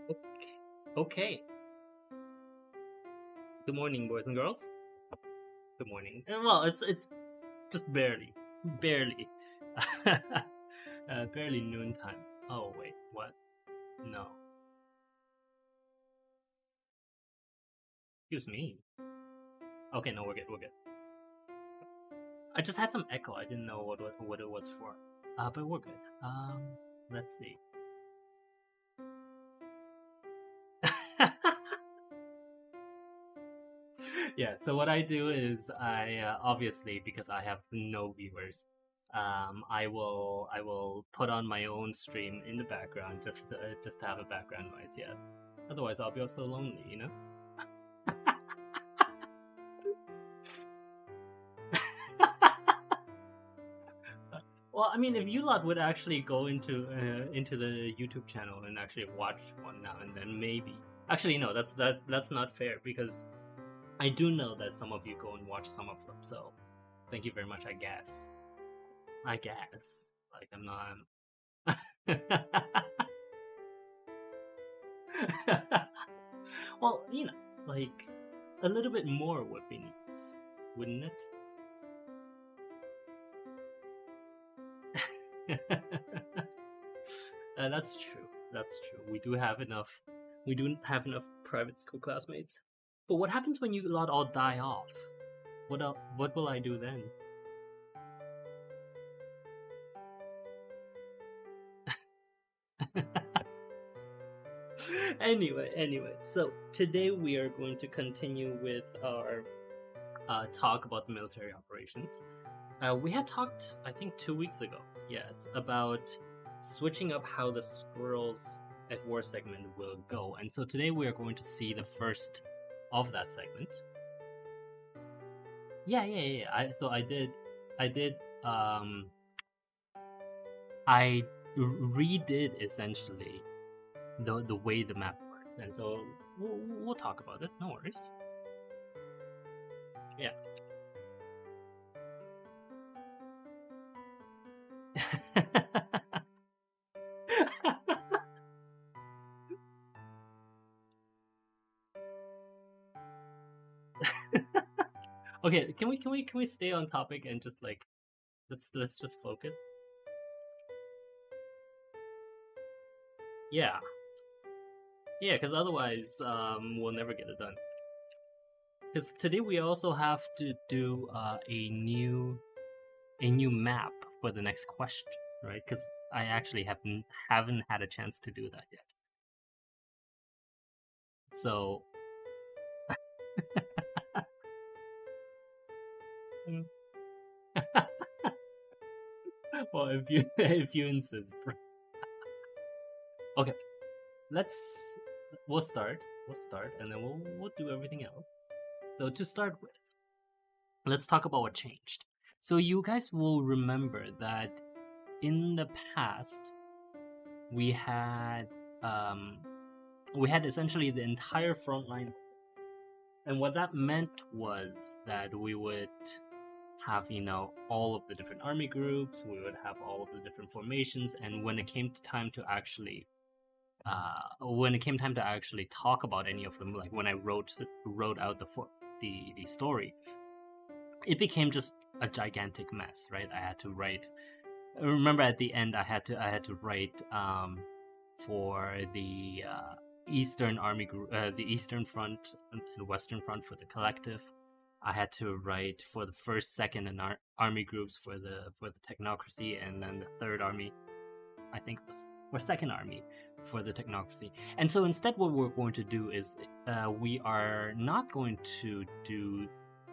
Okay. Okay. Good morning, boys and girls. Good morning. Well, it's just barely, barely noontime. Oh wait, what? No, excuse me. Okay, no, we're good. We're good. I just had some echo. I didn't know what it was for. But we're good. Let's see. Yeah. So what I do is I obviously because I have no viewers, I will put on my own stream in the background just to have a background noise. Yeah. Otherwise, I'll be so lonely, you know. Well, I mean, if you lot would actually go into the YouTube channel and actually watch one now and then, maybe. Actually, no, that's not fair because I do know that some of you go and watch some of them. So thank you very much. I guess. I guess. Like I'm not. Well, like a little bit more would be nice, wouldn't it? That's true. That's true. We do have enough private school classmates. But what happens when you lot all die off? What will I do then? Anyway. So today we are going to continue with our talk about the military operations. We had talked, I think, 2 weeks ago, yes, about switching up how the Squirrels at War segment will go. And so today we are going to see the first of that segment. Yeah. So I did, I redid essentially the way the map works. And so we'll talk about it, no worries. Yeah. Okay, can we stay on topic and just like let's just focus? Yeah. Yeah, because otherwise we'll never get it done. Because today we also have to do a new map for the next question, right? Because I actually haven't had a chance to do that yet. So well, if you if you insist. Okay, let's we'll start. We'll start, and then we'll do everything else. So to start with, let's talk about what changed. So you guys will remember that in the past we had um, we had essentially the entire front line, and what that meant was that we would have all of the different army groups, we would have all of the different formations, and when it came time to actually talk about any of them, like when I wrote out the story, it became just a gigantic mess, right? I had to write. Remember at the end, I had to write for the Eastern Army group, the Eastern Front and the Western Front for the collective. I had to write for the first, second, and army groups for the technocracy, and then the third army, I think it was, or second army for the technocracy. And so instead, what we're going to do is we are not going to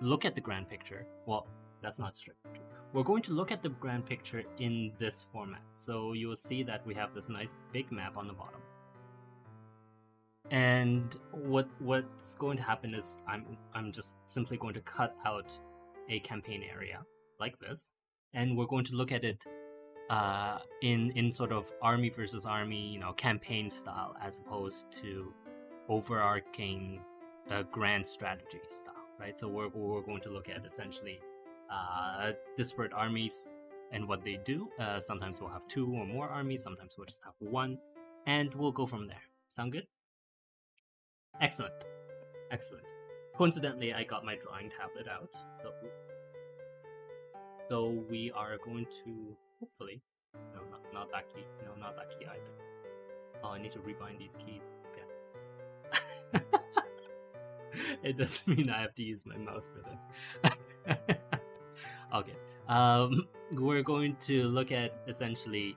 look at the grand picture. Well, that's not strict. We're going to look at the grand picture in this format. So you will see that we have this nice big map on the bottom. And what's going to happen is I'm just simply going to cut out a campaign area like this, and we're going to look at it in sort of army versus army, campaign style, as opposed to overarching grand strategy style, right? So we're going to look at essentially disparate armies and what they do. Sometimes we'll have two or more armies, sometimes we'll just have one, and we'll go from there. Sound good? Excellent. Excellent. Coincidentally, I got my drawing tablet out, so we are going to hopefully. No, not that key. No, not that key either. Oh, I need to rebind these keys. Okay. It doesn't mean I have to use my mouse for this. Okay. We're going to look at essentially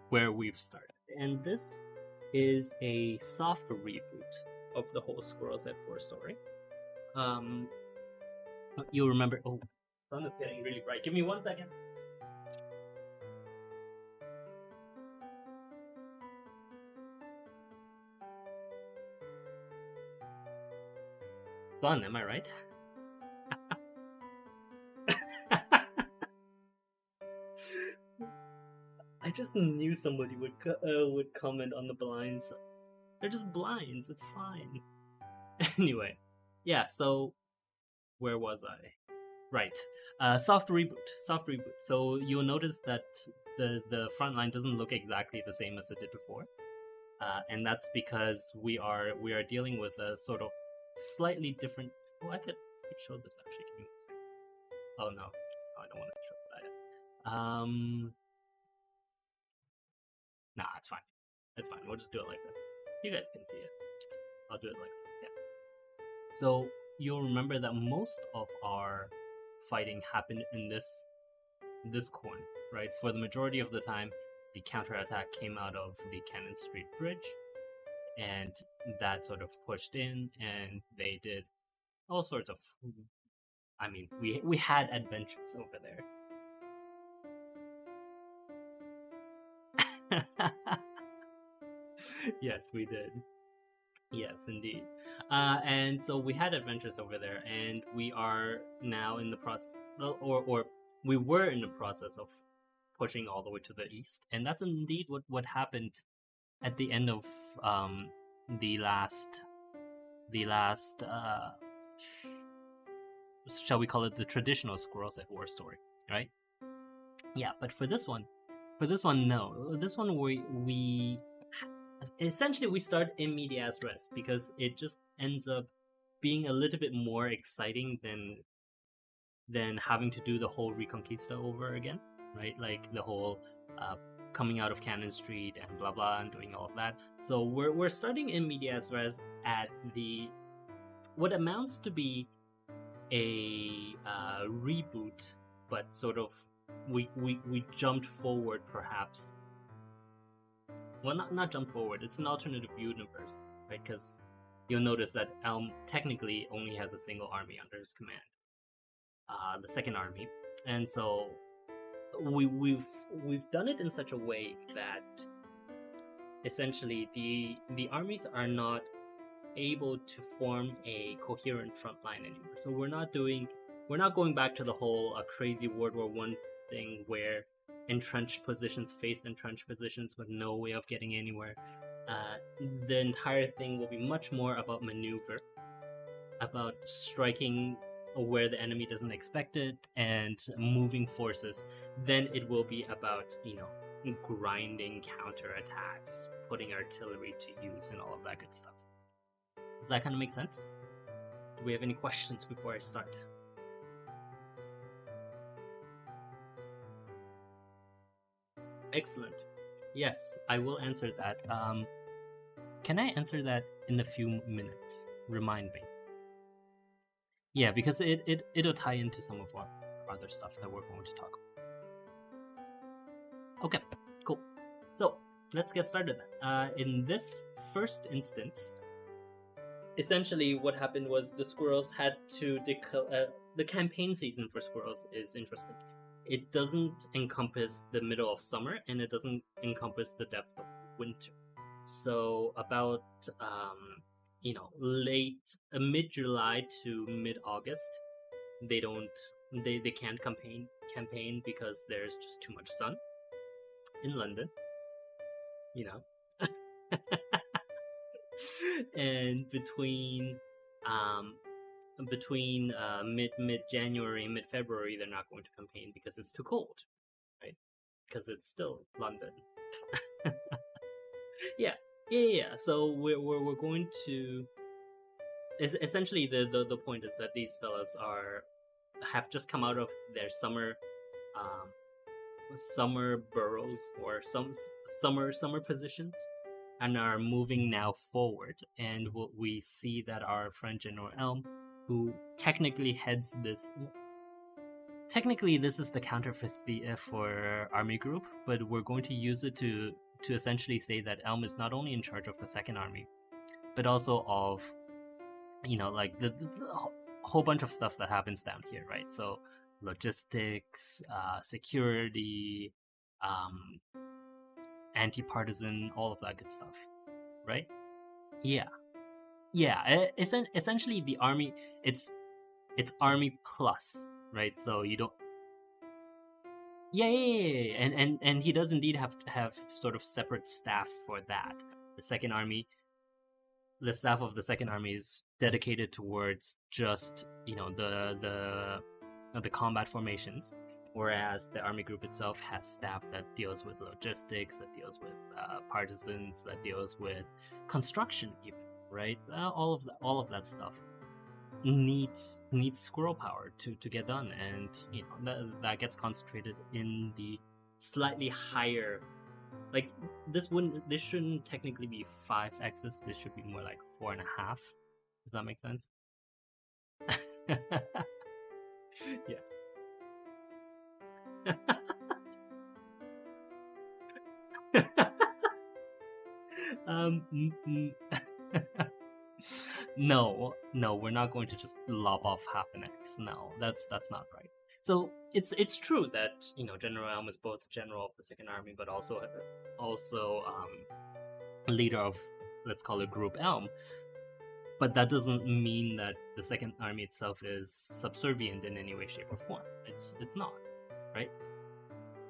where we've started, and this is a soft reboot of the whole Squirrels at Four story. You'll remember. Oh, sun is getting really bright. Give me 1 second. Fun, am I right? I just knew somebody would comment on the blinds. They're just blinds. It's fine. Anyway, yeah. So where was I? Right. Soft reboot. Soft reboot. So you'll notice that the front line doesn't look exactly the same as it did before, and that's because we are dealing with a sort of slightly different. Oh, I could show this actually. Give me 1 second. Oh no, I don't want to show that. Nah, it's fine. It's fine. We'll just do it like this. You guys can see it. I'll do it like this. Yeah. So you'll remember that most of our fighting happened in this corner, right? For the majority of the time, the counterattack came out of the Cannon Street Bridge, and that sort of pushed in, and they did all sorts of. I mean, we had adventures over there. Yes, we did. Yes, indeed. And so we had adventures over there, and we are now in the process, or we were in the process of pushing all the way to the east, and that's indeed what happened at the end of the last shall we call it the traditional Squirrels at War story, right? Yeah, but for this one, no. This one we essentially we start in medias res because it just ends up being a little bit more exciting than having to do the whole Reconquista over again, right? Like the whole coming out of Cannon Street and blah blah and doing all of that. So we're starting in medias res at the what amounts to be a reboot, but sort of we jumped forward perhaps. Well, not jump forward. It's an alternative universe, right? Because you'll notice that Elm technically only has a single army under his command, the Second Army, and so we've done it in such a way that essentially the armies are not able to form a coherent front line anymore. So we're not going back to the whole crazy World War I thing where entrenched positions face entrenched positions with no way of getting anywhere. The entire thing will be much more about maneuver, about striking where the enemy doesn't expect it and moving forces. Then it will be about, grinding counterattacks, putting artillery to use, and all of that good stuff. Does that kind of make sense? Do we have any questions before I start? Excellent. Yes, I will answer that. Can I answer that in a few minutes? Remind me. Yeah, because it'll tie into some of our other stuff that we're going to talk about. Okay, cool. So let's get started then. In this first instance, essentially what happened was the Squirrels had to the campaign season for Squirrels is interesting. It doesn't encompass the middle of summer, and it doesn't encompass the depth of winter. So about mid-July to mid-August, they can't campaign because there's just too much sun in London, and between mid January and mid February they're not going to campaign because it's too cold, right? Because it's still London. Yeah, Yeah. So we're going to essentially the point is that these fellas have just come out of their um summer burrows or summer positions and are moving now forward. And what we see that our friend General Elm, who technically this is the counter for for army group, but we're going to use it to essentially say that Elm is not only in charge of the second army, but also of like the whole bunch of stuff that happens down here, right? So logistics, security, um, anti-partisan, all of that good stuff, right? Yeah, yeah. Essentially, the army it's army plus, right? So you don't. Yeah. And he does indeed have sort of separate staff for that. The second army, the staff of the second army is dedicated towards just the combat formations, whereas the army group itself has staff that deals with logistics, that deals with partisans, that deals with construction, even, right? All of that stuff needs squirrel power to get done, and that gets concentrated in the slightly higher, like this shouldn't technically be 5 axis. This should be more like 4.5. Does that make sense? Yeah. Um, no, we're not going to just lop off half an X. No, that's not right. So it's true that General Elm is both general of the Second Army, but also leader of, let's call it, Group Elm. But that doesn't mean that the Second Army itself is subservient in any way, shape, or form. It's not, right?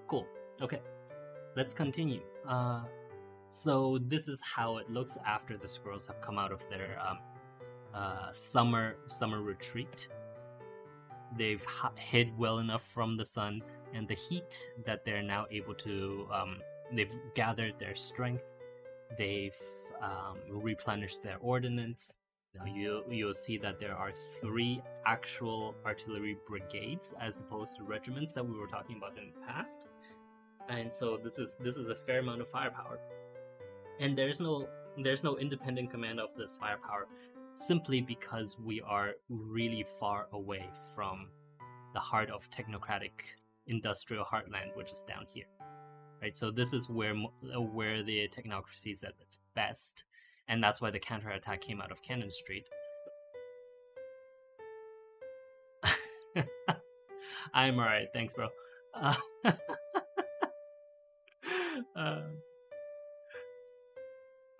Cool. Okay, let's continue. So this is how it looks after the squirrels have come out of their summer retreat. They've hid well enough from the sun and the heat that they're now able to. They've gathered their strength. They've replenished their ordnance. Now you'll see that there are 3 actual artillery brigades as opposed to regiments that we were talking about in the past. And so this is a fair amount of firepower. And there's no independent command of this firepower, simply because we are really far away from the heart of technocratic industrial heartland, which is down here, right? So this is where the technocracy is at its best, and that's why the counterattack came out of Cannon Street. I'm alright, thanks, bro.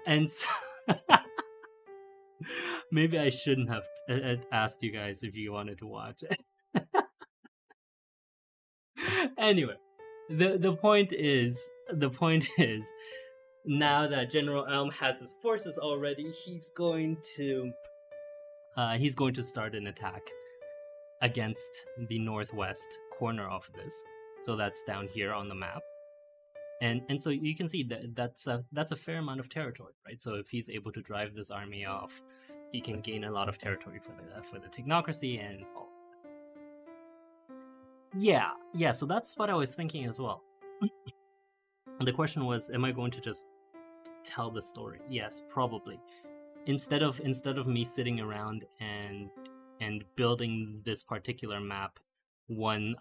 And so maybe I shouldn't have asked you guys if you wanted to watch it. Anyway, the point is now that General Elm has his forces already, he's going to start an attack against the northwest corner of this. So that's down here on the map. And so you can see that that's a fair amount of territory, right? So if he's able to drive this army off, he can gain a lot of territory for the technocracy and all. Yeah. So that's what I was thinking as well. The question was, am I going to just tell the story? Yes, probably. Instead of me sitting around and building this particular map one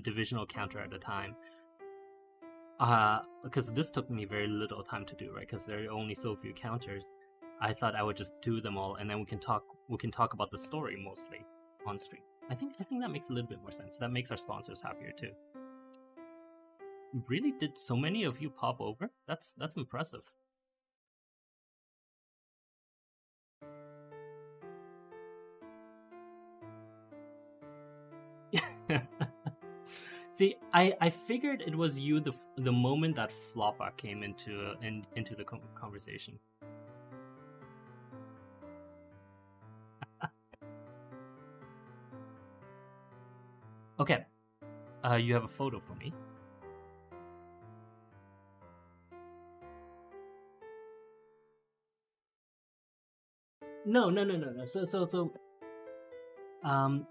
divisional counter at a time. Because this took me very little time to do, right? Because there are only so few counters. I thought I would just do them all, and then we can talk about the story mostly on stream. I think that makes a little bit more sense. That makes our sponsors happier too. Really, did so many of you pop over? That's impressive. See, I figured it was you the moment that Floppa came into the conversation. Okay, you have a photo for me. No. Um,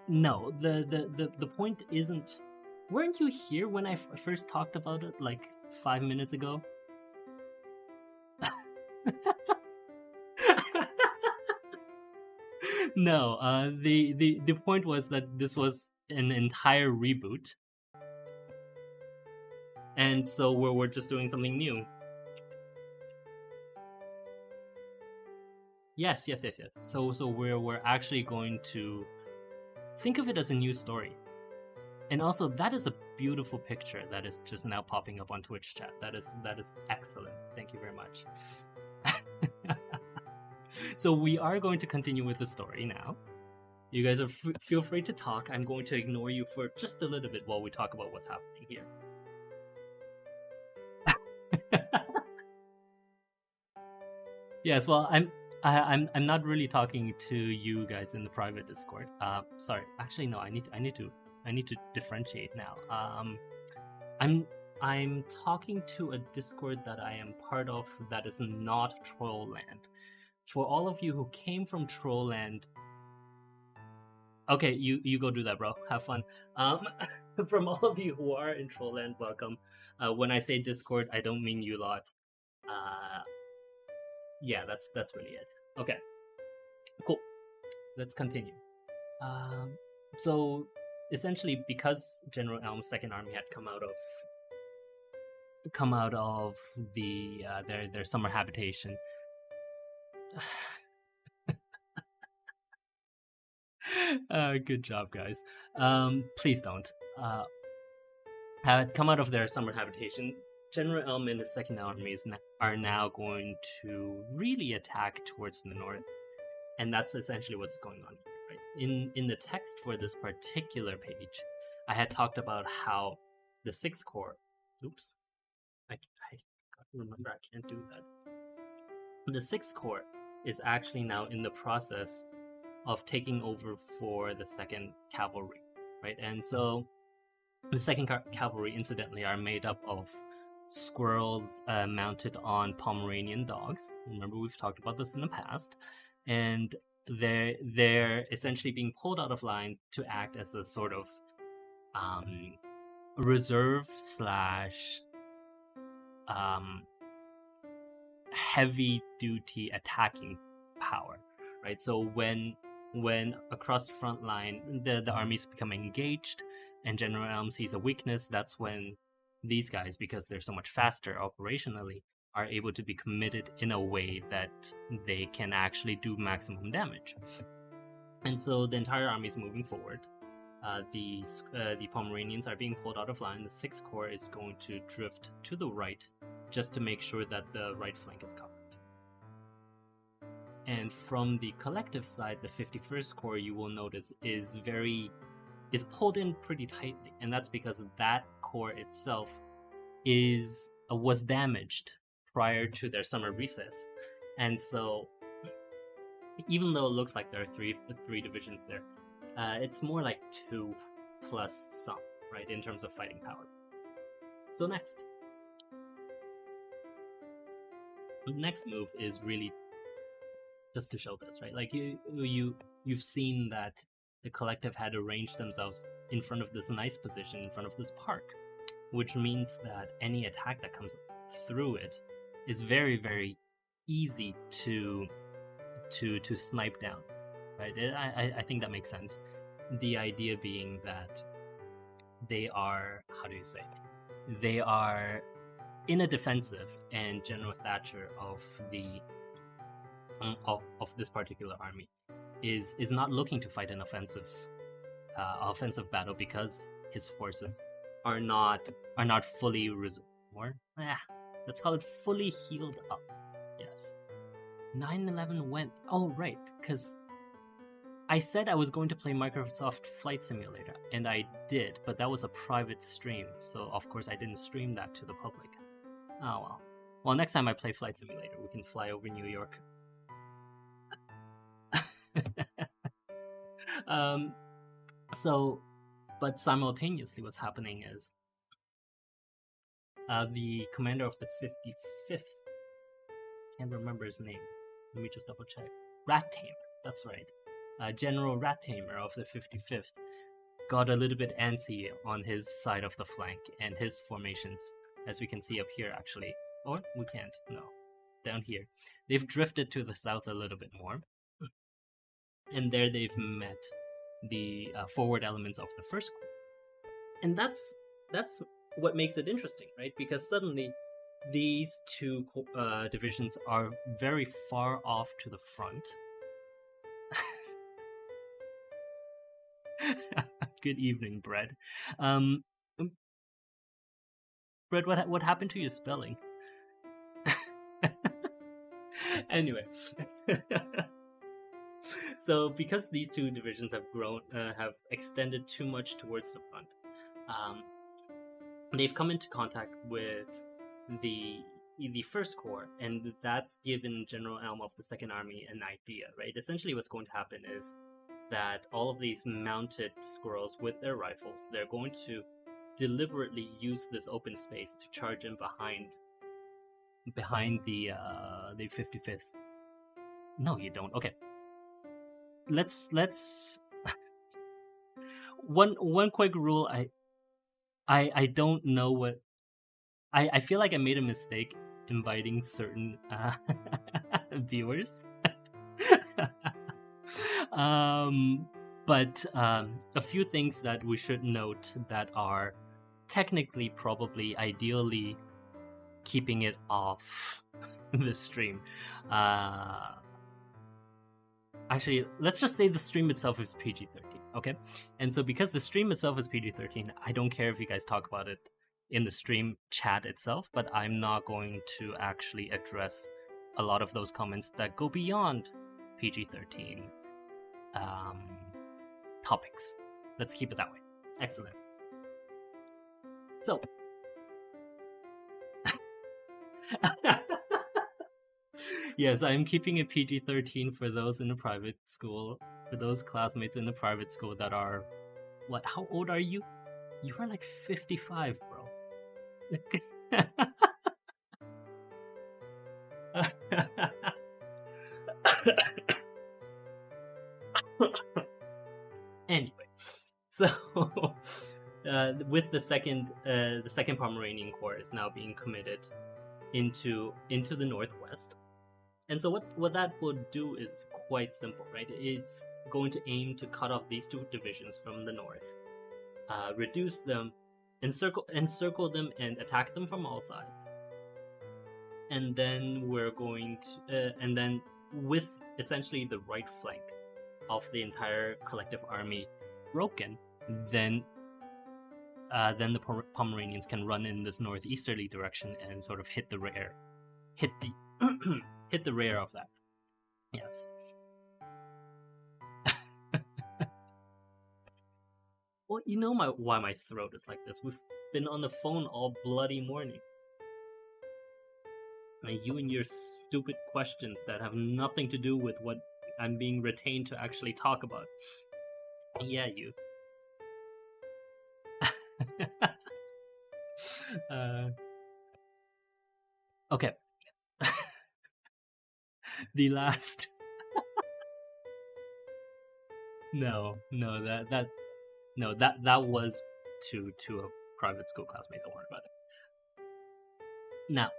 no. The point isn't. Weren't you here when I first talked about it like 5 minutes ago? No. The point was that this was an entire reboot, and so we're just doing something new. Yes. So we're actually going to think of it as a new story. And also, that is a beautiful picture that is just now popping up on Twitch chat. That is excellent. Thank you very much. So we are going to continue with the story now. You guys are feel free to talk. I'm going to ignore you for just a little bit while we talk about what's happening here. Yes, well, I'm not really talking to you guys in the private Discord. Sorry, actually no. I need to differentiate now. I'm talking to a Discord that I am part of that is not Trollland. For all of you who came from Trollland, okay, you go do that, bro. Have fun. From all of you who are in Trollland, welcome. When I say Discord, I don't mean you lot. Yeah, that's really it. Okay, cool. Let's continue. So essentially, because General Elm's Second Army had come out of the their summer habitation. Good job, guys. Please don't. Had come out of their summer habitation. General Elm and his Second Army are now going to really attack towards the north, and that's essentially what's going on here. Right? In the text for this particular page, I had talked about how the Sixth Corps. Oops, I gotta remember I can't do that. The Sixth Corps is actually now in the process of taking over for the Second Cavalry, right? And so the Second Cavalry, incidentally, are made up of squirrels mounted on Pomeranian dogs. Remember, we've talked about this in the past, and they're essentially being pulled out of line to act as a sort of reserve slash heavy duty attacking power, right? So when across the front line the armies become engaged and General Elm sees a weakness, that's when these guys, because they're so much faster operationally, are able to be committed in a way that they can actually do maximum damage. And so the entire army is moving forward. The Pomeranians are being pulled out of line. The Sixth Corps is going to drift to the right just to make sure that the right flank is covered. And from the collective side, the 51st Corps, you will notice, is pulled in pretty tightly, and that's because that corps itself was damaged prior to their summer recess, and so even though it looks like there are three divisions there, it's more like 2 plus some, right, in terms of fighting power. So the next move is really just to show this, right? Like you've seen that the collective had arranged themselves in front of this nice position, in front of this park, which means that any attack that comes through it is very, very easy to snipe down, right? I think that makes sense. The idea being that they are, they are in a defensive, and General Thatcher of this particular army is not looking to fight an offensive battle because his forces are not fully let's call it fully healed up. Yes. 9/11 went. Oh right, because I said I was going to play Microsoft Flight Simulator, and I did, but that was a private stream, so of course I didn't stream that to the public. Oh well. Well, next time I play Flight Simulator, we can fly over New York. But simultaneously, what's happening is the commander of the 55th, can't remember his name. Let me just double check. Rat Tamer. That's right. General Rat Tamer of the 55th got a little bit antsy on his side of the flank, and his formations, as we can see up here actually, or we can't, no, down here, they've drifted to the south a little bit more, and there they've met the forward elements of the first corps. And that's what makes it interesting, right? Because suddenly these two divisions are very far off to the front. Good evening, Brett. Brett, what happened to your spelling? Anyway, so because these two divisions have grown, have extended too much towards the front, they've come into contact with the first corps, and that's given General Elm of the Second Army an idea, right? Essentially, what's going to happen is that all of these mounted squirrels with their rifles, they're going to deliberately use this open space to charge in behind the 55th. No, you don't. Okay. Let's one quick rule. I don't know what I feel like I made a mistake inviting certain viewers. But a few things that we should note that are technically, probably, ideally keeping it off the stream. Actually, let's just say the stream itself is PG-13, okay? And so because the stream itself is PG-13, I don't care if you guys talk about it in the stream chat itself, but I'm not going to actually address a lot of those comments that go beyond PG-13 topics. Let's keep it that way. Excellent. So, yes, I'm keeping it PG-13 for those in a private school, for those classmates in a private school that are, what, how old are you? You are like 55, bro. Anyway, so with the second Pomeranian Corps is now being committed into the northwest, and so what that would do is quite simple, right? It's going to aim to cut off these two divisions from the north, reduce them, encircle them, and attack them from all sides. And then we're going to, and then with essentially the right flank of the entire collective army broken, then the Pomeranians can run in this northeasterly direction and sort of hit the rear of that. Yes. Well, you know why my throat is like this. We've been on the phone all bloody morning. And you and your stupid questions that have nothing to do with what I'm being retained to actually talk about. Yeah, you. Okay. The last. No, that was to a private school classmate. Don't worry about it. Now,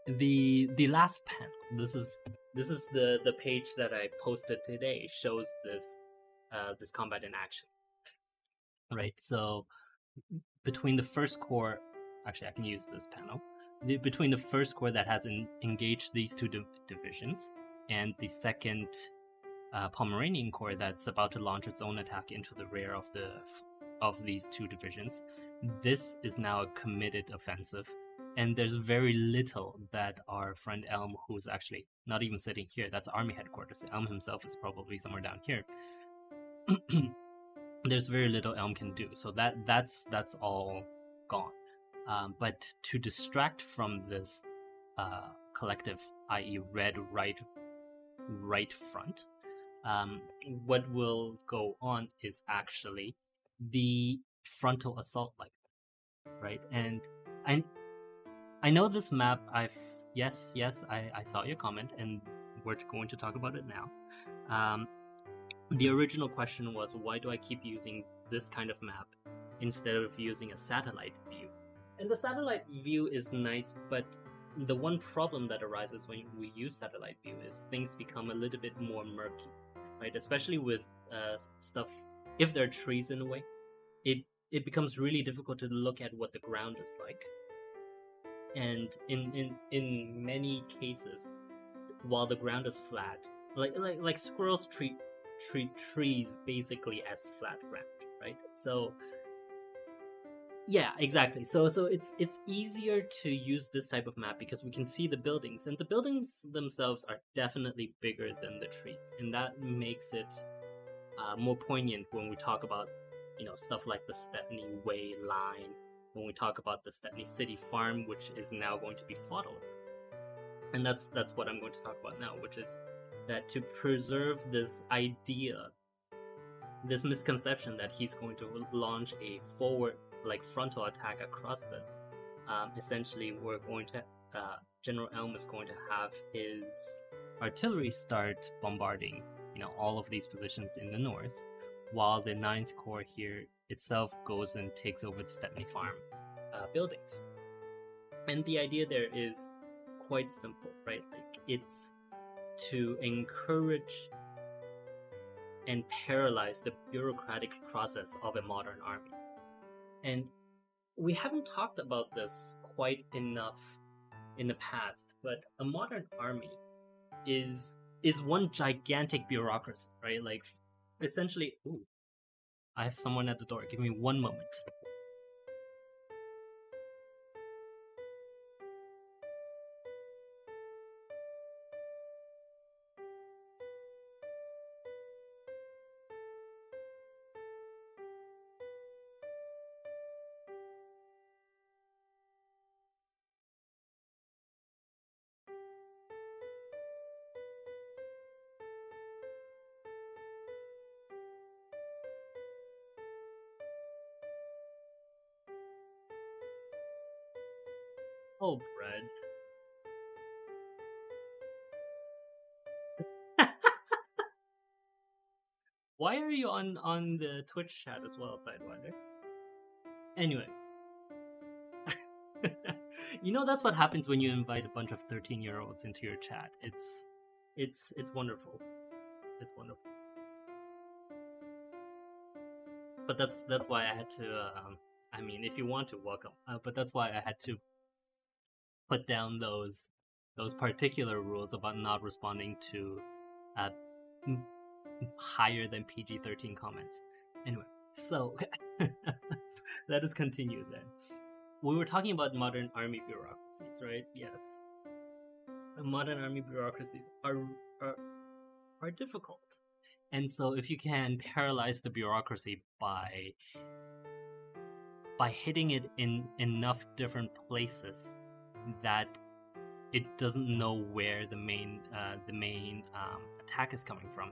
the last panel. This is the page that I posted today. Shows this combat in action. Right. So between the first corps, actually, I can use this panel. Between the first corps that has engaged these two divisions and the second Pomeranian Corps that's about to launch its own attack into the rear of these two divisions, this is now a committed offensive, and there's very little that our friend Elm, who's actually not even sitting here, that's army headquarters. Elm himself is probably somewhere down here. There's very little Elm can do, so that's all gone. But to distract from this collective, i.e., red right front, what will go on is actually the frontal assault, like, right? And I know this map. Yes, I saw your comment, and we're going to talk about it now. Um, the original question was, why do I keep using this kind of map instead of using a satellite view? And the satellite view is nice, but the one problem that arises when we use satellite view is things become a little bit more murky, right? Especially with stuff, if there are trees in a way, it becomes really difficult to look at what the ground is like. And in many cases, while the ground is flat, like squirrels treat trees basically as flat ground, right? So yeah, exactly. So it's easier to use this type of map because we can see the buildings, and the buildings themselves are definitely bigger than the trees, and that makes it more poignant when we talk about stuff like the Stepney Way line, when we talk about the Stepney City Farm, which is now going to be fought over. And that's what I'm going to talk about now, which is that to preserve this idea, this misconception that he's going to launch a forward, like frontal attack across this, essentially we're going to General Elm is going to have his artillery start bombarding all of these positions in the north, while the 9th Corps here itself goes and takes over the Stepney Farm buildings. And the idea there is quite simple, right? Like, it's to encourage and paralyze the bureaucratic process of a modern army. And we haven't talked about this quite enough in the past, but a modern army is one gigantic bureaucracy, right? Like, essentially, ooh, I have someone at the door. Give me one moment. Oh, bread. Why are you on the Twitch chat as well, Sidewinder? Anyway. That's what happens when you invite a bunch of 13-year-olds into your chat. It's wonderful. It's wonderful. But that's why I had to I mean, if you want to, welcome. But that's why I had to put down those particular rules about not responding to higher than PG-13 comments. Anyway, so let us continue then. We were talking about modern army bureaucracies, right? Yes. Modern army bureaucracies are difficult. And so if you can paralyze the bureaucracy by hitting it in enough different places that it doesn't know where the main attack is coming from,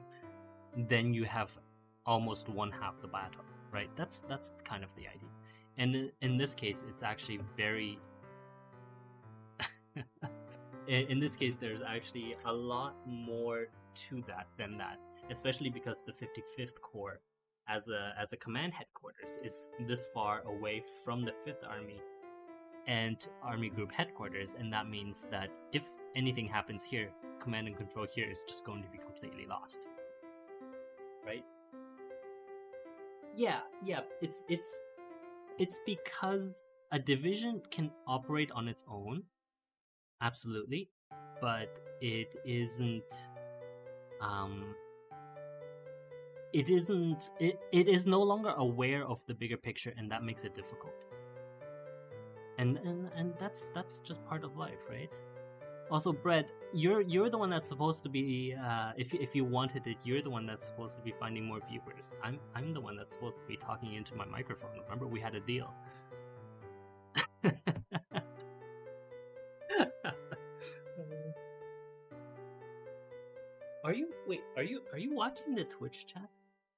then you have almost won half the battle, right? That's kind of the idea. And in this case, it's actually very in this case, there's actually a lot more to that than that, especially because the 55th Corps as a command headquarters is this far away from the 5th Army and Army Group headquarters, and that means that if anything happens here, command and control here is just going to be completely lost, right? Yeah, it's because a division can operate on its own, absolutely, but it isn't it is no longer aware of the bigger picture, and that makes it difficult. And that's just part of life, right? Also, Brett, you're the one that's supposed to be if you wanted it, you're the one that's supposed to be finding more viewers. I'm the one that's supposed to be talking into my microphone. Remember, we had a deal. Are you watching the Twitch chat?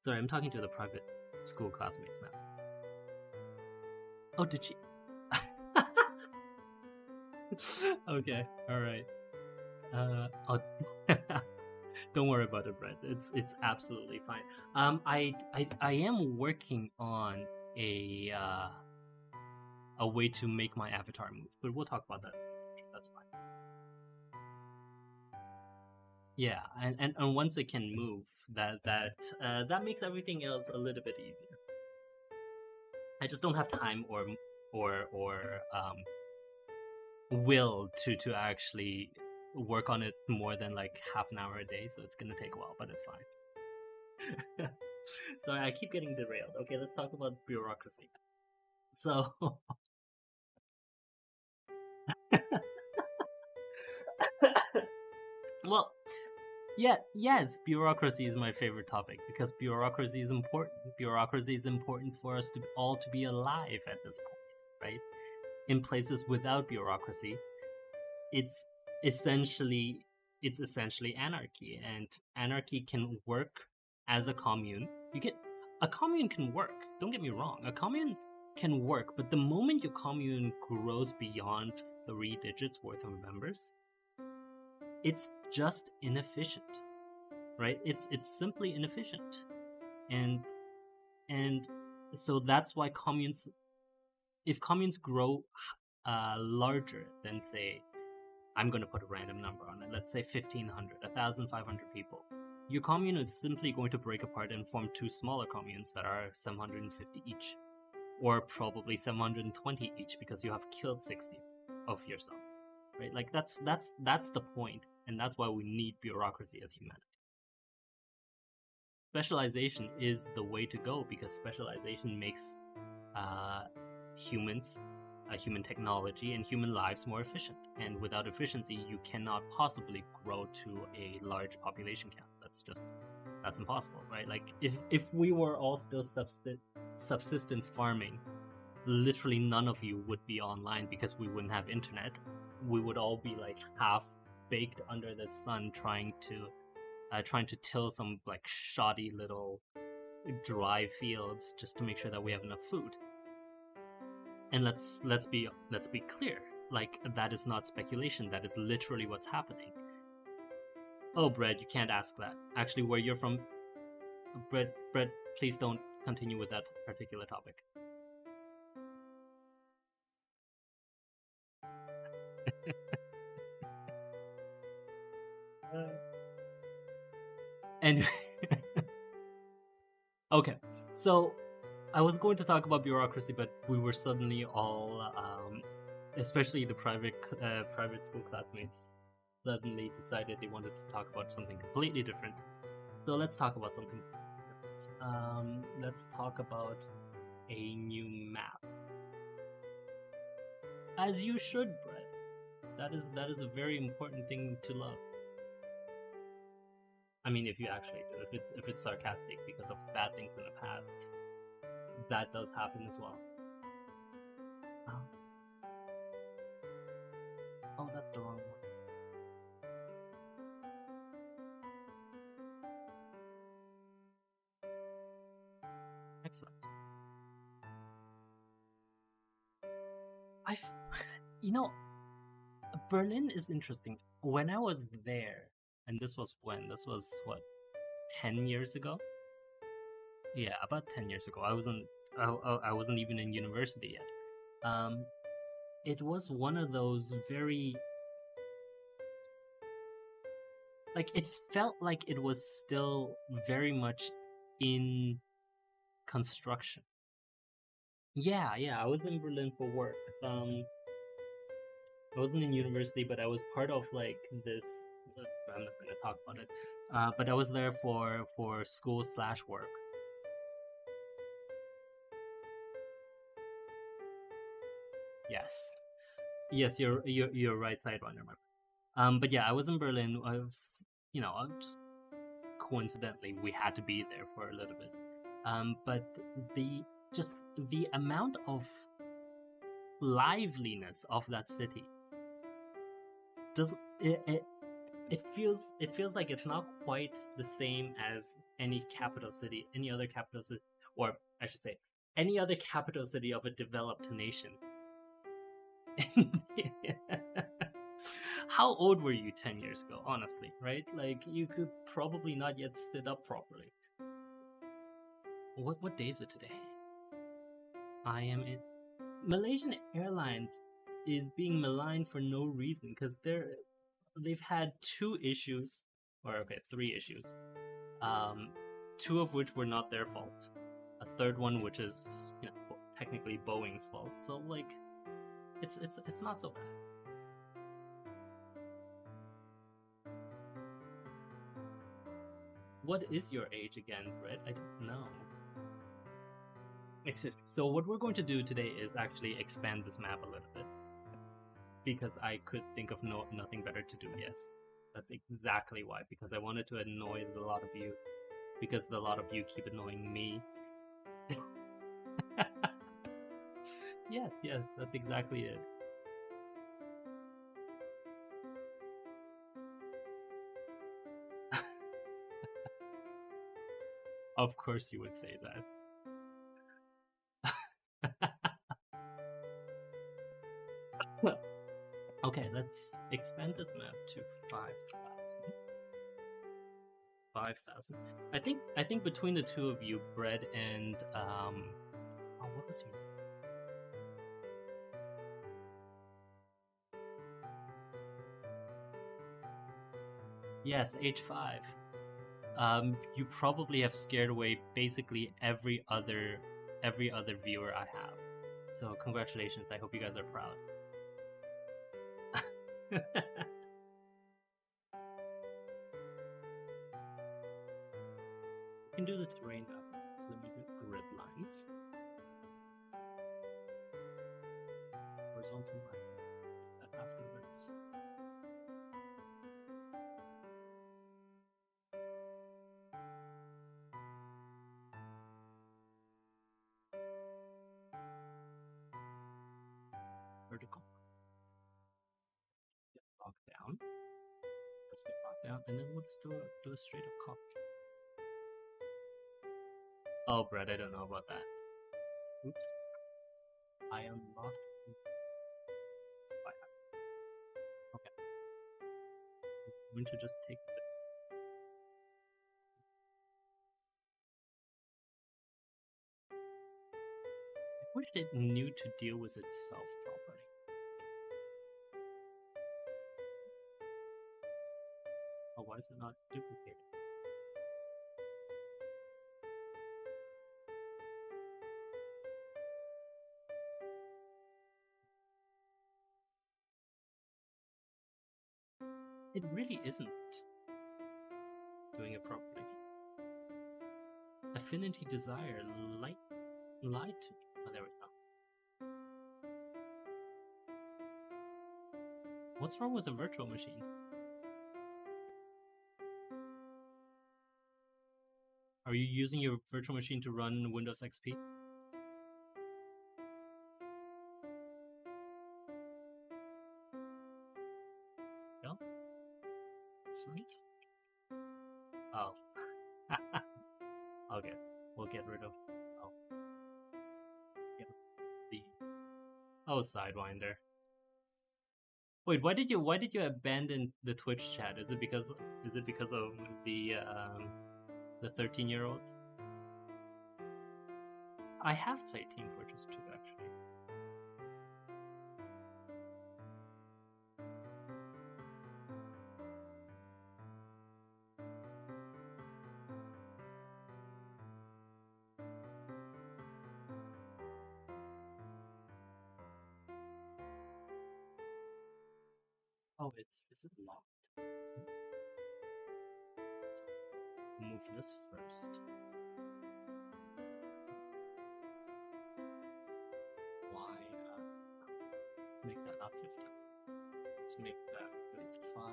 Sorry, I'm talking to the private school classmates now. Oh, did she? Okay, all right. Oh, Don't worry about it, Brett. It's absolutely fine. I am working on a way to make my avatar move, but we'll talk about that. That's fine. Yeah, and once it can move, that makes everything else a little bit easier. I just don't have time or will to actually work on it more than like half an hour a day, so it's gonna take a while, but it's fine. Sorry, I keep getting derailed. Okay, let's talk about bureaucracy. So, well, yeah, yes, bureaucracy is my favorite topic because bureaucracy is important. Bureaucracy is important for us to all to be alive at this point, right? In places without bureaucracy, it's essentially anarchy, and anarchy can work as a commune. A commune can work. Don't get me wrong. A commune can work, but the moment your commune grows beyond 3 digits worth of members, it's just inefficient, right? It's simply inefficient, and so that's why communes, if communes grow larger than, say, I'm going to put a random number on it, let's say 1,500, 1,500 people, your commune is simply going to break apart and form 2 smaller communes that are 750 each, or probably 720 each because you have killed 60 of yourself, right? Like that's the point, and that's why we need bureaucracy as humanity. Specialization is the way to go because specialization makes humans, human technology, and human lives more efficient. And without efficiency, you cannot possibly grow to a large population count. That's impossible, right? Like if we were all still subsistence farming, literally none of you would be online because we wouldn't have internet. We would all be like half baked under the sun trying to till some like shoddy little dry fields just to make sure that we have enough food. And let's be clear, like that is not speculation, that is literally what's happening. Oh, Brett, you can't ask that. Actually, where you're from, Brett, please don't continue with that particular topic. And okay, so I was going to talk about bureaucracy, but we were suddenly all, especially the private school classmates, suddenly decided they wanted to talk about something completely different. So let's talk about something different. Let's talk about a new map. As you should, Brett. That is a very important thing to love. I mean, if you actually do, if it's sarcastic because of bad things in the past, that does happen as well. Oh, that's the wrong one. Excellent. You know, Berlin is interesting. When I was there, and this was what, 10 years ago? Yeah, about 10 years ago. I wasn't even in university yet. It was one of those very, like, it felt like it was still very much in construction. Yeah, I was in Berlin for work. I wasn't in university, but I was part of like this. I'm not going to talk about it. But I was there for school/work. Yes, you're right, Sidewinder. But yeah, I was in Berlin. Just coincidentally, we had to be there for a little bit. But the amount of liveliness of that city does it feels like it's not quite the same as any other capital city, or I should say, any other capital city of a developed nation. how old were you 10 years ago, honestly, right? Like, you could probably not yet sit up properly. What day is it today? I am in Malaysian Airlines is being maligned for no reason because they've had two issues, or okay, three issues. Two of which were not their fault. A third one, which is technically Boeing's fault. So like, it's not so bad. What is your age again, Brett? I don't know. Excuse me. So what we're going to do today is actually expand this map a little bit. Because I could think of nothing better to do, yes. That's exactly why. Because I wanted to annoy a lot of you. Because a lot of you keep annoying me. Yes, that's exactly it. Of course you would say that. Okay, let's expand this map to 5,000. 5,000. I think between the two of you, Bread and what was your name? Yes, H5. You probably have scared away basically every other viewer I have. So congratulations. I hope you guys are proud. You can do the terrain up. So let me do grid lines. Horizontal line. Afterwards. Vertical. Get locked down. Let's get locked down, and then we'll just do a straight up copy. Oh, Brett, I don't know about that. Oops. I unlocked. Okay. I'm going to just take the. I wish it knew to deal with itself properly. Oh, why is it not duplicated? It really isn't doing it properly. Affinity desire, light to me. Oh, there we go. What's wrong with the virtual machine? Are you using your virtual machine to run Windows XP? No? Excellent. Oh. Okay. We'll get rid of Sidewinder. Wait, why did you abandon the Twitch chat? Is it because of the 13-year-olds? I have played Team Fortress 2 actually. Oh, is it locked? Move this first. Why make that not 50? Let's make that 35.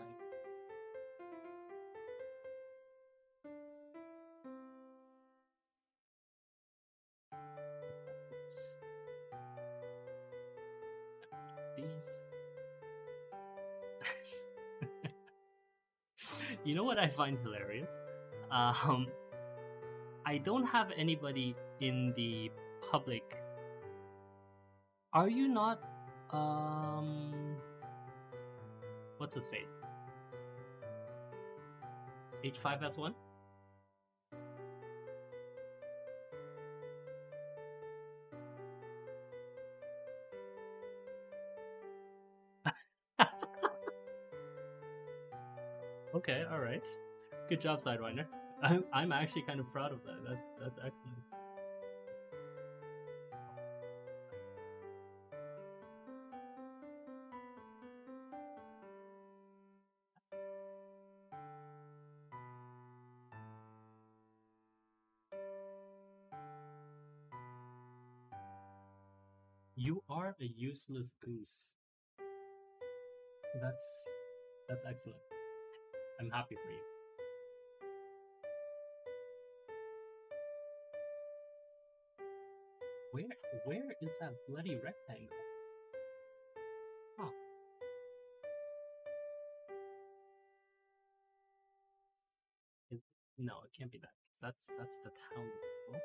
These. You know what I find hilarious? I don't have anybody in the public. Are you not What's his fate? H5 has one? Okay, alright. Good job, Sidewinder. I'm actually kind of proud of that. That's excellent. You are a useless goose. That's excellent. I'm happy for you. Where is that bloody rectangle? Huh. No, it can't be that. That's the town level.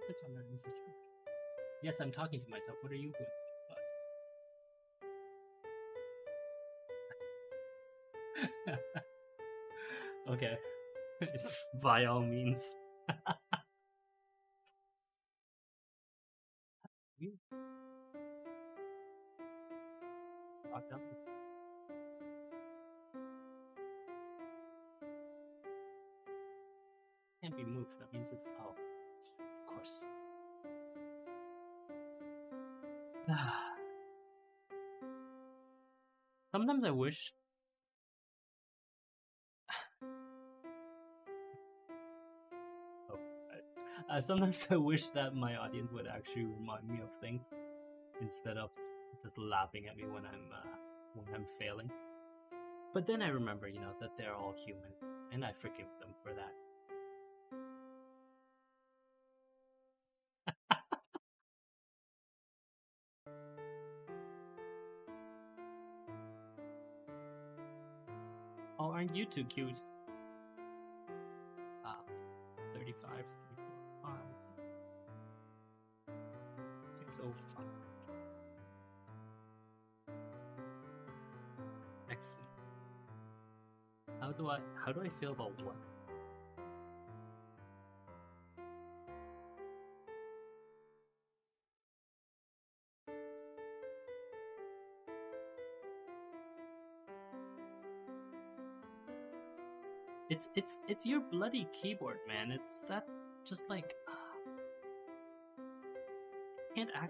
It's under infrastructure. Yes, I'm talking to myself. What are you doing? Okay. By all means. Lock down. Can't be moved. That means it's out. Of course. Sometimes I wish. Sometimes I wish that my audience would actually remind me of things instead of just laughing at me when I'm failing. But then I remember, that they're all human, and I forgive them for that. Oh, aren't you too cute? 35, 345, 605. Excellent. How do I feel about what? It's your bloody keyboard, man. It's that just like I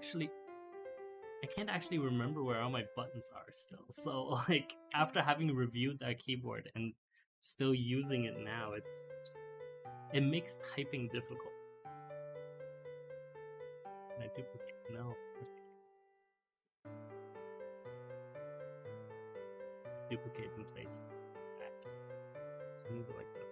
can't actually remember where all my buttons are still. So like after having reviewed that keyboard and still using it now, it makes typing difficult. Can I duplicate? No. Duplicate and paste. Let's move it like that.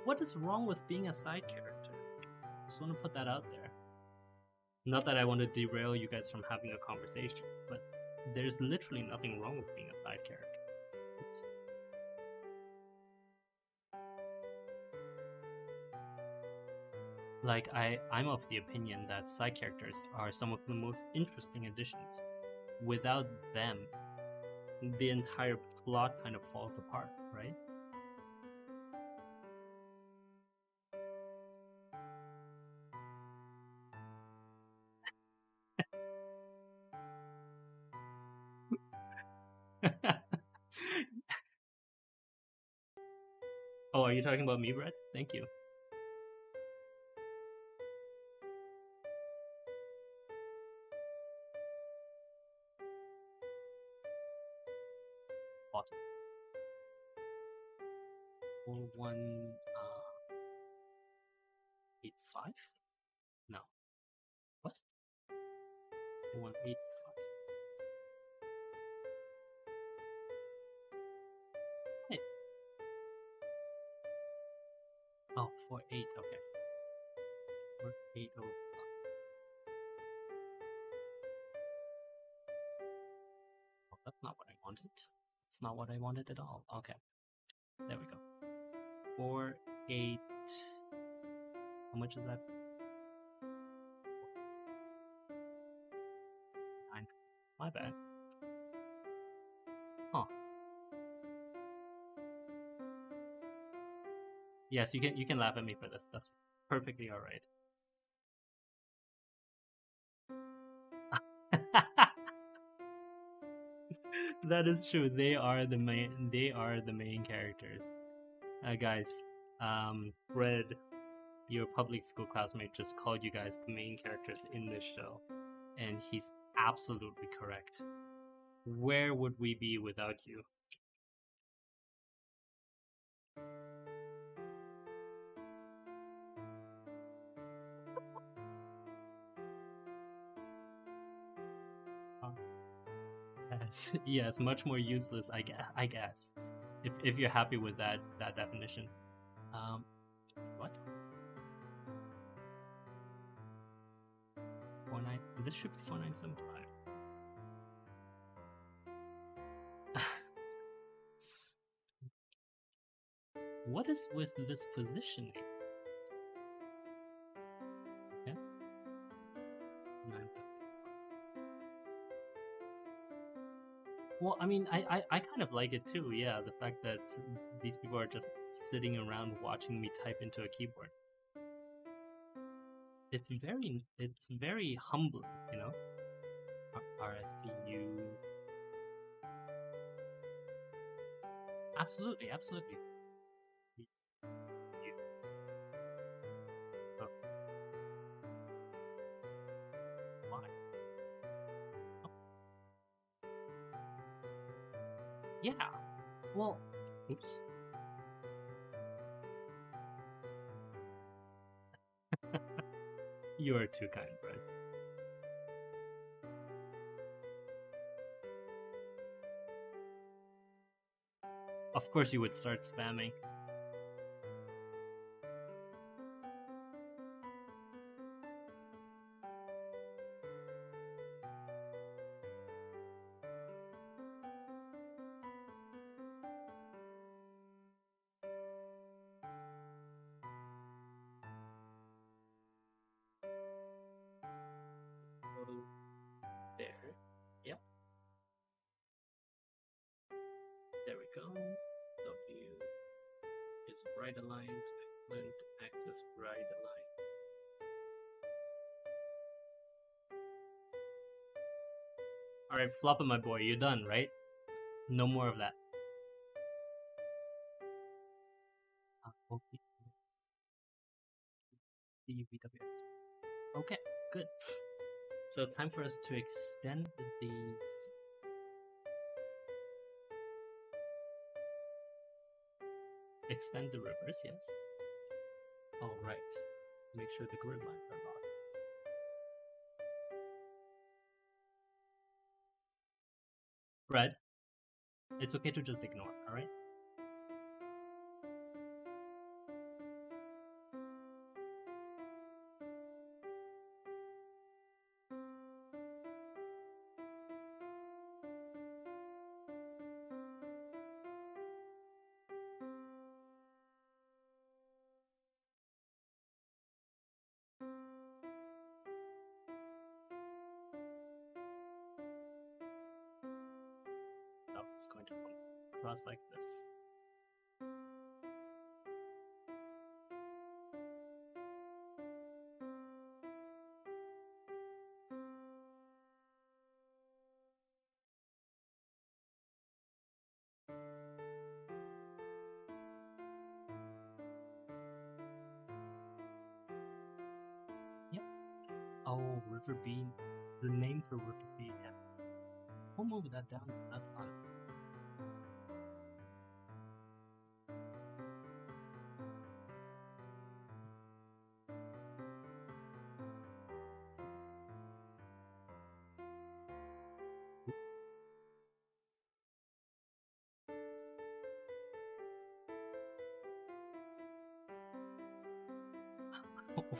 What is wrong with being a side character? Just want to put that out there. Not that I want to derail you guys from having a conversation, but there's literally nothing wrong with being a side character. Oops. Like, I'm of the opinion that side characters are some of the most interesting additions. Without them, the entire plot kind of falls apart, right? Oh, are you talking about me, Brett? Thank you. Awesome. 4185? No. What? 4185. Hey. Oh, 48, okay. 4805. Oh, that's not what I wanted. It's not what I wanted at all. Okay. There we go. 4, 8. How much is that? 9. My bad. Huh. Yes, you can laugh at me for this. That's perfectly all right. That is true. They are the main. They are the main characters. Guys, Red, your public school classmate, just called you guys the main characters in this show, and he's absolutely correct. Where would we be without you? Yes, yes, much more useless. I guess. If you're happy with that definition. What? 49. This should be 4975. What is with this positioning? Okay. 9. Well, I mean, I kind of like it too. Yeah, the fact that these people are just sitting around watching me type into a keyboard. It's very humbling, you know. RSTU. Absolutely, absolutely. You, oh, why? Oh, yeah. Well, oops. You are too kind, Brett. Of course, you would start spamming. There. Yep. There we go. W is right aligned. Excellent. X is right aligned. Alright, Floppa, my boy, you're done, right? No more of that. Okay, good. So it's time for us to extend these. Extend the rivers, yes. Alright. Make sure the grid lines are locked. Red, it's okay to just ignore, alright? So it's going to come across like this. Yep. Oh, River Bean. The name for River Bean, yeah. We'll move that down. That's fine.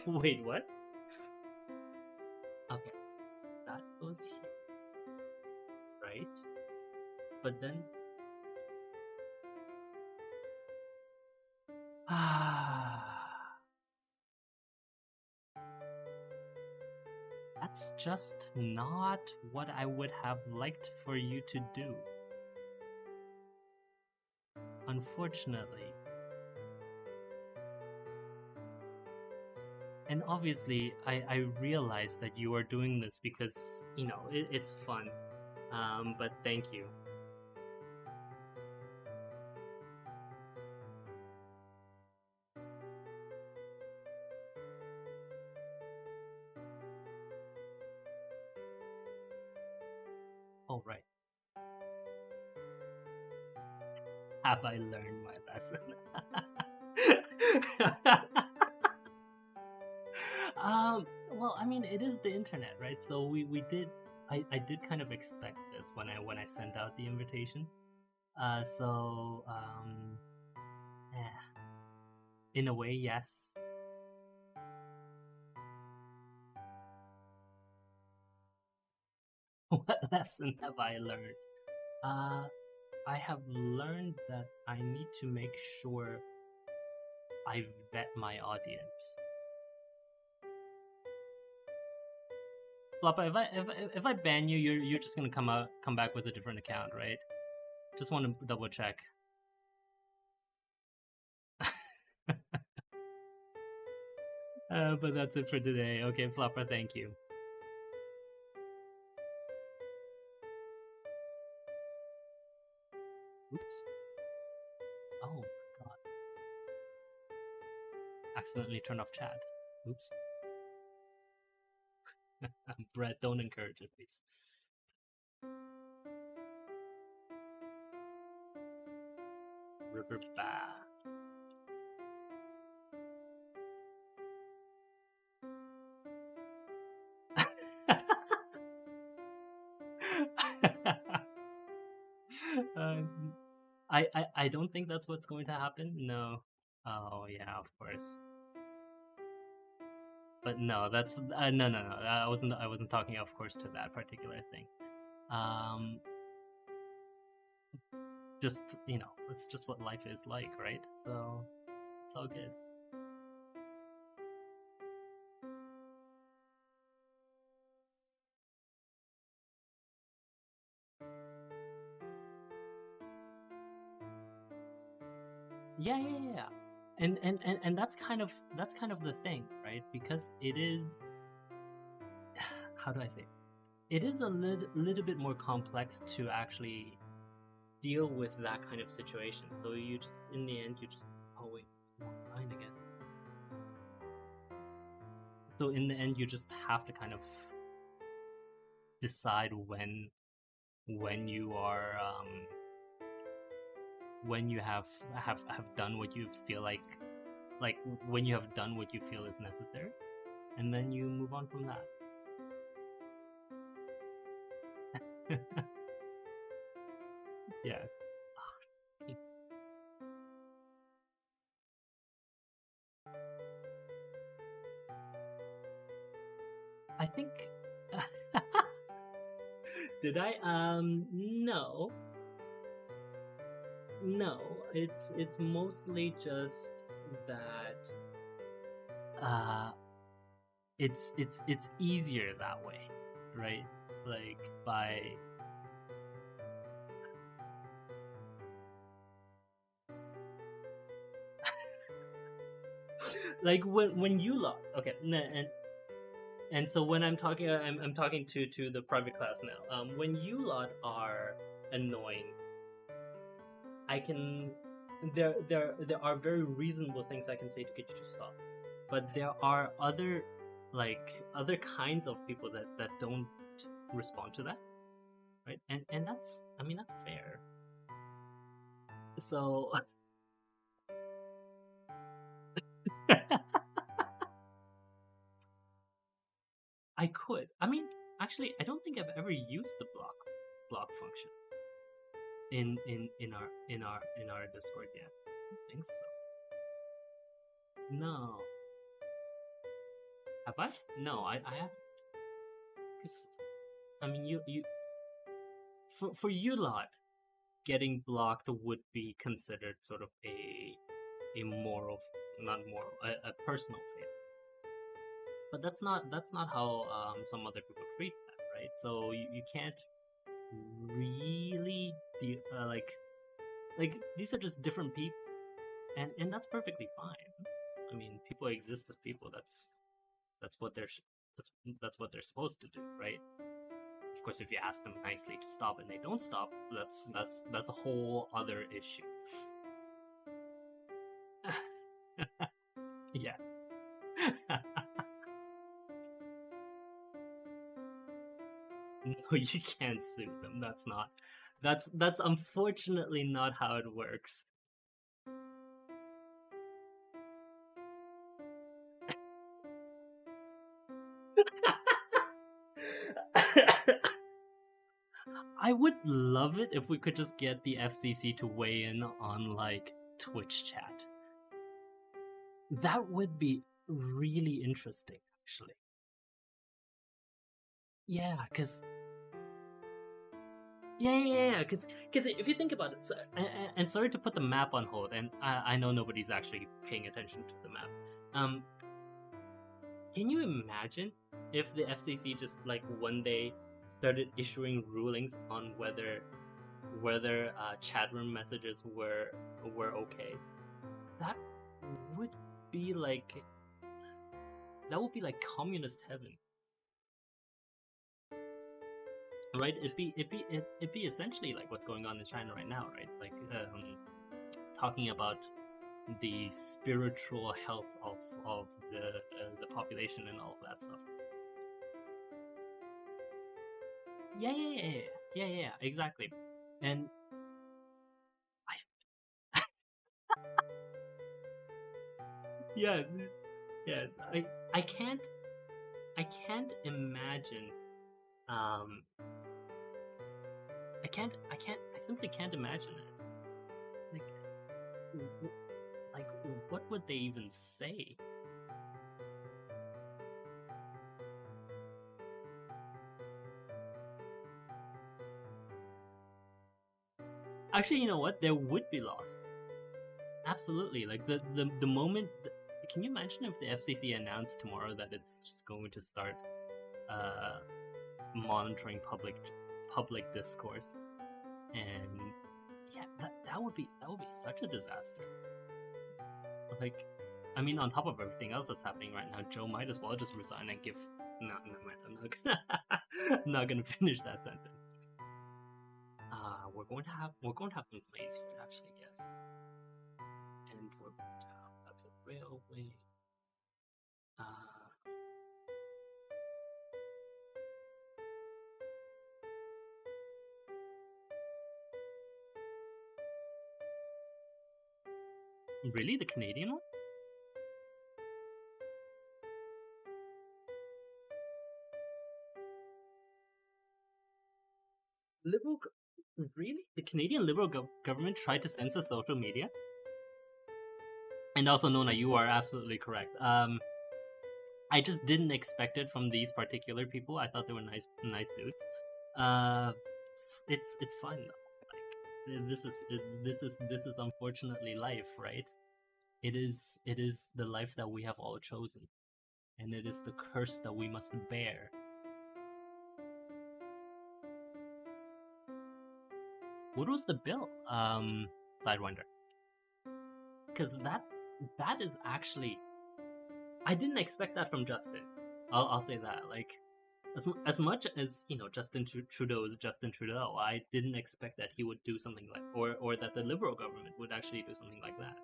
Wait, what? Okay, that goes here, right? But then, it's just not what I would have liked for you to do. Unfortunately. And obviously, I realize that you are doing this because, it's fun. But thank you. All right. Have I learned my lesson? Well, I mean, it is the internet, right? So we did. I did kind of expect this when I sent out the invitation. Yeah, in a way, yes. What lesson have I learned? Uh, I have learned that I need to make sure I vet my audience. Floppa, if I ban you, you're just gonna come back with a different account, right? Just want to double check. But that's it for today. Okay, Floppa, thank you. Oops. Oh my god. Accidentally turned off chat. Oops. Brett, don't encourage it, please. River Bah. I don't think that's what's going to happen. No. Oh yeah, of course. But no, that's no. I wasn't talking, of course, to that particular thing. Um, just it's just what life is like, right? So it's all good. Yeah. And that's kind of the thing, right? Because it is, how do I say it? It is a little bit more complex to actually deal with that kind of situation. So you just, in the end, oh wait, wrong line again. So in the end, you just have to kind of decide when you are when you have done what you feel like when you have done what you feel is necessary, and then you move on from that. Yeah. I think did I no. No, it's mostly just that uh it's easier that way, right? Like by like when you log, okay, and so when I'm talking, I'm talking to the private class now. When you lot are annoying, I can there are very reasonable things I can say to get you to stop, but there are other kinds of people that don't respond to that, right? And that's, I mean, that's fair. So I could. I mean, actually, I don't think I've ever used the block function in our Discord yet. I don't think so. No. Have I? No, I haven't. Cause I mean, you for you lot, getting blocked would be considered sort of a moral, not moral, a personal fail. but that's not how some other people treat that, right? So you can't really like these are just different people, and that's perfectly fine. I mean, people exist as people. That's what they're that's that's what they're supposed to do, right? Of course, if you ask them nicely to stop and they don't stop, that's a whole other issue. Yeah. No, you can't sue them. That's not. That's unfortunately not how it works. I would love it if we could just get the FCC to weigh in on like Twitch chat. That would be really interesting, actually. Yeah, because because if you think about it, so, and sorry to put the map on hold, and I know nobody's actually paying attention to the map. Can you imagine if the FCC just like one day started issuing rulings on whether chat room messages were okay? That would be like communist heaven, right? It'd be essentially like what's going on in China right now, right? Like talking about the spiritual health of the population and all of that stuff. Yeah, exactly. And I yes, yes. I can't imagine um I simply can't imagine it. Like like what would they even say? Actually, you know what? There would be laws. Absolutely. Like the moment. Can you imagine if the FCC announced tomorrow that it's just going to start uh, monitoring public discourse, and yeah, that would be such a disaster. Like, I mean, on top of everything else that's happening right now, Joe might as well just resign and give. No, no, I'm not gonna. I'm not gonna finish that sentence. We're going to have some planes here, actually, yes, and we're going to have the railway. Uh, really, the Canadian one? Liberal, really? The Canadian Liberal government tried to censor social media, and also, Nona, you are absolutely correct. I just didn't expect it from these particular people. I thought they were nice dudes. Uh, it's fine though. Like this is unfortunately life, right? It is the life that we have all chosen, and it is the curse that we must bear. What was the bill? Sidewinder, because that is actually I didn't expect that from Justin. I'll say that. Like as much as Justin Trudeau is Justin Trudeau, I didn't expect that he would do something like or that the Liberal government would actually do something like that.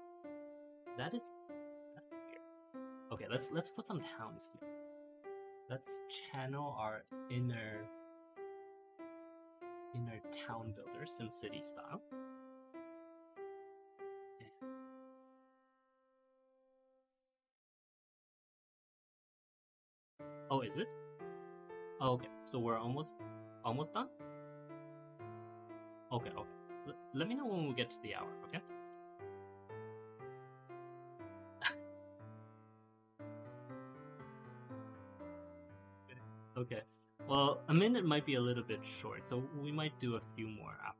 That's weird. Okay, let's put some towns here. Let's channel our inner town builder, SimCity style. Oh, is it? Oh, okay, so we're almost done. Okay. Let me know when we get to the hour. Okay. Okay. Well, a minute might be a little bit short, so we might do a few more after.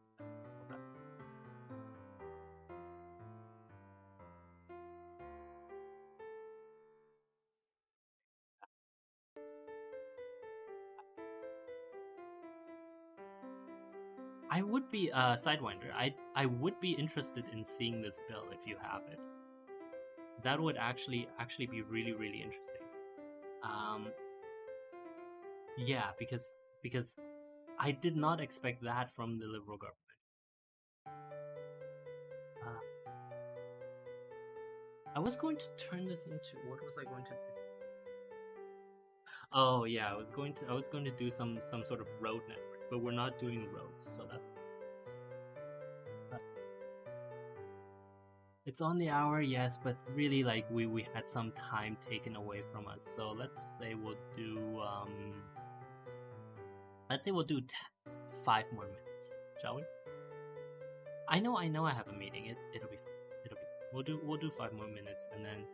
I would be Sidewinder. I would be interested in seeing this bill if you have it. That would actually be really, really interesting. Yeah, because I did not expect that from the Liberal government. I was going to turn this into, what was I going to do? Oh yeah, I was going to do some sort of road networks, but we're not doing roads, so that's it's on the hour, yes, but really like we had some time taken away from us. So let's say we'll do 5 more minutes, shall we? I know I have a meeting. It'll be we'll do 5 more minutes, and then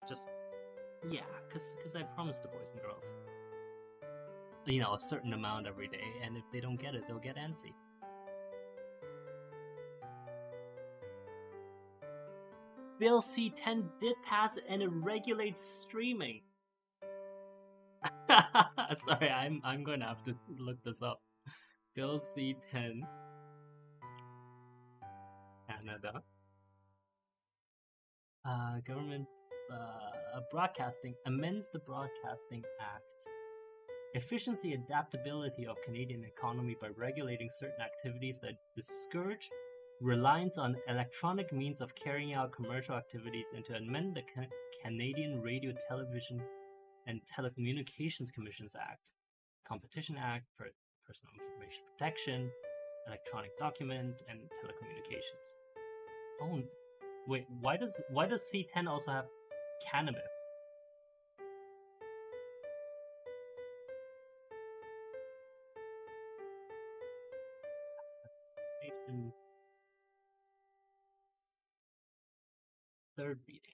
just yeah, cause I promised the boys and girls, you know, a certain amount every day, and if they don't get it, they'll get antsy. Bill C-10 did pass, and it regulates streaming. Sorry, I'm going to have to look this up. Bill C-10, Canada. Government broadcasting amends the Broadcasting Act. Efficiency adaptability of Canadian economy by regulating certain activities that discourage reliance on electronic means of carrying out commercial activities, and to amend the Canadian Radio, Television and Telecommunications Commissions Act, Competition Act, Personal Information Protection, Electronic Document, and Telecommunications. Oh, wait, why does C-10 also have cannabis? Third reading.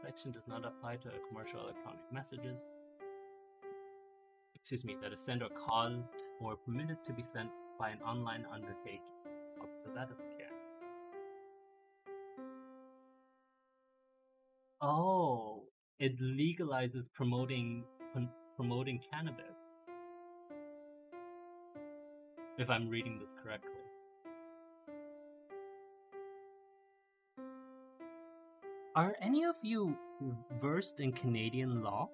Section does not apply to commercial electronic messages. Excuse me, that is sent or called or permitted to be sent by an online undertaking. Oh, so that doesn't care. Oh, it legalizes promoting cannabis. If I'm reading this correctly. Are any of you versed in Canadian law?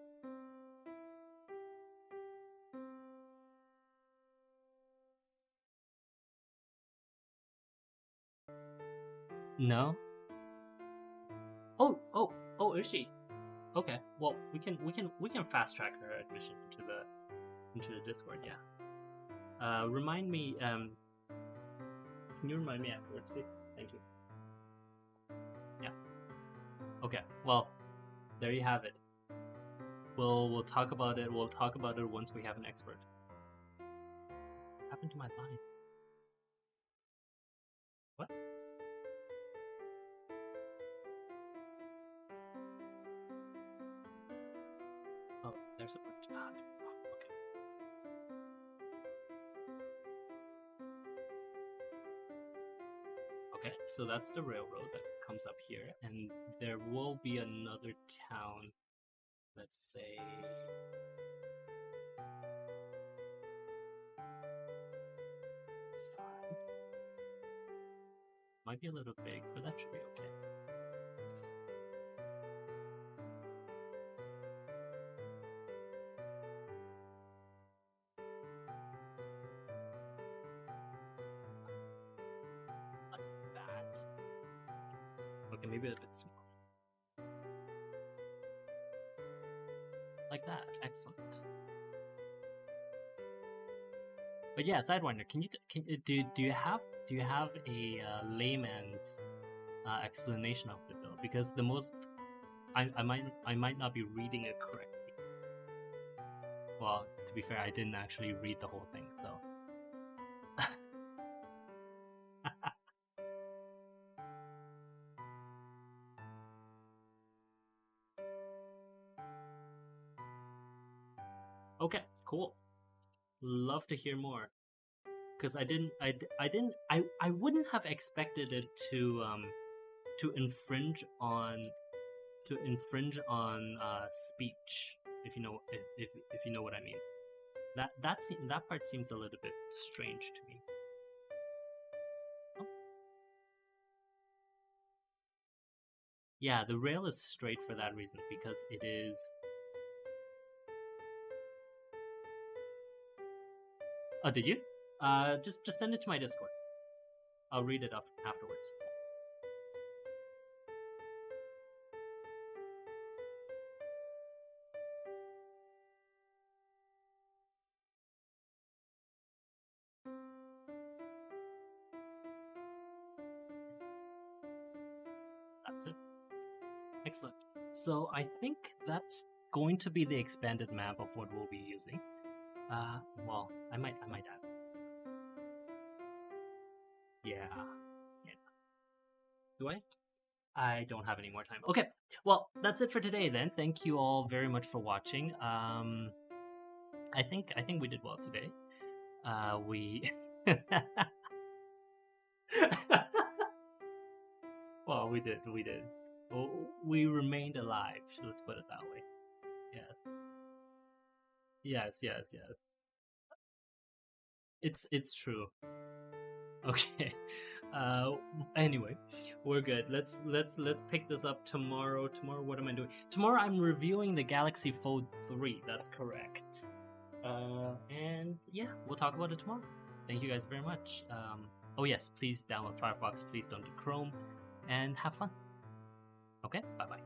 No. Oh, is she? Okay. Well, we can fast track her admission into the Discord. Yeah. Remind me. Can you remind me afterwards, please? Thank you. Yeah. Okay. Well, there you have it. We'll talk about it. We'll talk about it once we have an expert. What happened to my line? What? Oh, there's a bunch. Okay. Okay, so that's the railroad that comes up here, and there will be another town. Let's say. Side. Might be a little big, but that should be okay. Like that. Okay, maybe a bit small. Like that. Excellent. But yeah, Sidewinder, do you have a layman's explanation of the bill? Because the most I might not be reading it correctly. Well, to be fair, I didn't actually read the whole thing, so. Okay, cool. Love to hear more. Because I wouldn't have expected it to infringe on speech. if you know if you know what I mean. That part seems a little bit strange to me. Oh. Yeah, the rail is straight for that reason, because it is. Oh, did you? Just send it to my Discord. I'll read it up afterwards. That's it. Excellent. So I think that's going to be the expanded map of what we'll be using. Well, I might add. Yeah. Yeah. Do I? I don't have any more time. Okay. Well, that's it for today then. Thank you all very much for watching. I think we did well today. We Well, we did. Well, we remained alive. Let's put it that way. Yes. It's true. Okay. Anyway, we're good. Let's pick this up tomorrow. Tomorrow, what am I doing? Tomorrow, I'm reviewing the Galaxy Fold 3. That's correct. And yeah, we'll talk about it tomorrow. Thank you guys very much. Oh yes, please download Firefox. Please don't do Chrome, and have fun. Okay, bye bye.